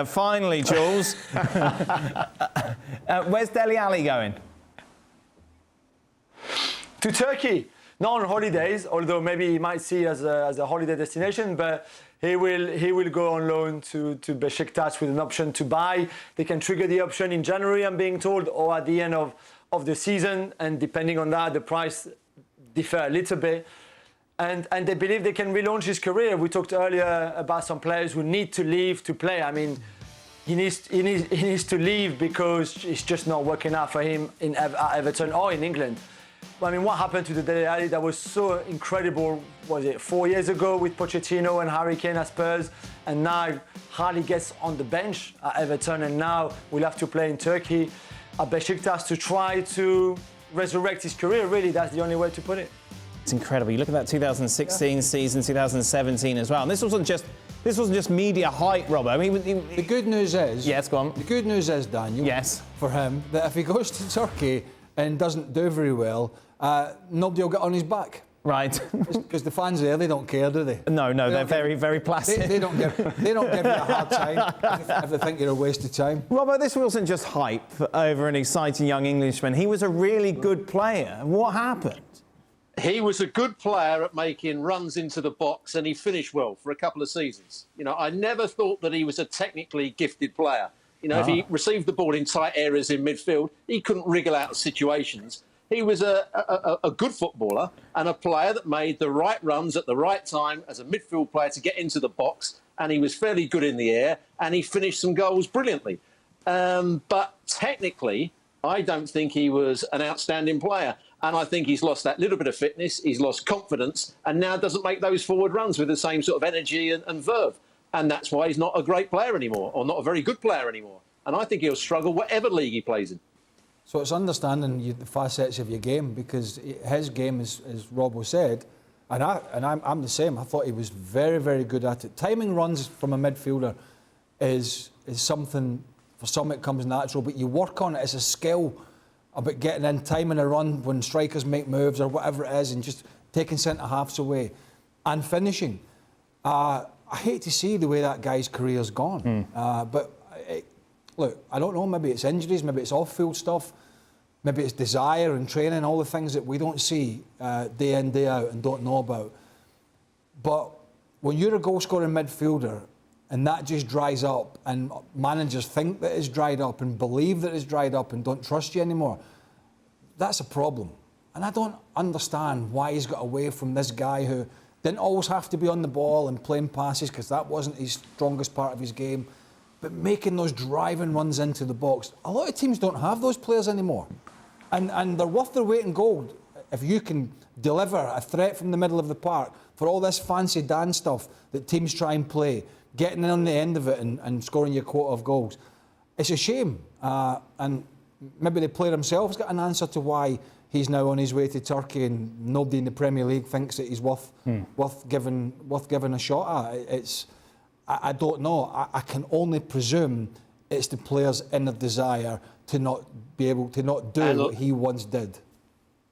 Finally, Jules. Where's Dele Alli going? To Turkey. Not on holidays, although maybe he might see as a holiday destination, but he will go on loan to Besiktas with an option to buy. They can trigger the option in January, I'm being told, or at the end of the season, and depending on that, the price differ a little bit. And they believe they can relaunch his career. We talked earlier about some players who need to leave to play. I mean, he needs to leave because it's just not working out for him at Everton or in England. I mean, what happened to the Dele Alli that was so incredible, was it 4 years ago with Pochettino and Harry Kane at Spurs, and now hardly gets on the bench at Everton, and now we'll have to play in Turkey at Besiktas to try to resurrect his career, really. That's the only way to put it. It's incredible. You look at that 2016 season, 2017 as well. And this wasn't just media hype, Robbo. I mean, the good news is... Yes, go on. The good news is, Daniel, yes, for him, that if he goes to Turkey and doesn't do very well, nobody will get on his back. Right. Because the fans there, they don't care, do they? No, they're very, very placid. They don't give you a hard time if they think you're a waste of time. Robert, this wasn't just hype over an exciting young Englishman. He was a really good player. What happened? He was a good player at making runs into the box, and he finished well for a couple of seasons. You know, I never thought that he was a technically gifted player. You know, if he received the ball in tight areas in midfield, he couldn't wriggle out of situations. He was a good footballer and a player that made the right runs at the right time as a midfield player to get into the box, and he was fairly good in the air, and he finished some goals brilliantly. But technically, I don't think he was an outstanding player. And I think he's lost that little bit of fitness, he's lost confidence, and now doesn't make those forward runs with the same sort of energy and verve. And that's why he's not a great player anymore, or not a very good player anymore. And I think he'll struggle whatever league he plays in. So it's understanding the facets of your game, because his game, as Robbo said, and I'm the same. I thought he was very, very good at it. Timing runs from a midfielder is something, for some it comes natural, but you work on it as a skill about getting in, timing a run when strikers make moves or whatever it is, and just taking centre-halves away and finishing. I hate to see the way that guy's career's gone. But look, I don't know, maybe it's injuries, maybe it's off-field stuff, maybe it's desire and training, all the things that we don't see day in, day out and don't know about. But when you're a goal-scoring midfielder and that just dries up, and managers think that it's dried up and believe that it's dried up and don't trust you anymore, that's a problem. And I don't understand why he's got away from this guy who didn't always have to be on the ball and playing passes, because that wasn't his strongest part of his game, but making those driving runs into the box. A lot of teams don't have those players anymore. And they're worth their weight in gold if you can deliver a threat from the middle of the park for all this fancy dance stuff that teams try and play, getting in on the end of it and scoring your quota of goals. It's a shame. And maybe the player himself has got an answer to why he's now on his way to Turkey and nobody in the Premier League thinks that he's worth giving a shot at. I don't know. I can only presume it's the player's inner desire to not be able to not do what he once did.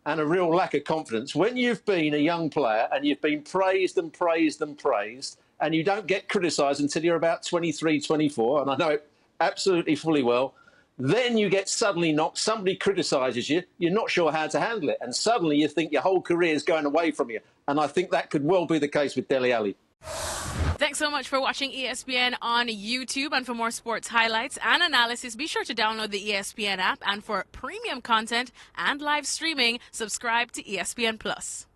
And a real lack of confidence. When you've been a young player and you've been praised and praised and praised, and you don't get criticised until you're about 23, 24, and I know it absolutely fully well, then you get suddenly knocked, somebody criticises you, you're not sure how to handle it, and suddenly you think your whole career is going away from you. And I think that could well be the case with Dele Alli. Thanks so much for watching ESPN on YouTube, and for more sports highlights and analysis, be sure to download the ESPN app, and for premium content and live streaming, subscribe to ESPN Plus.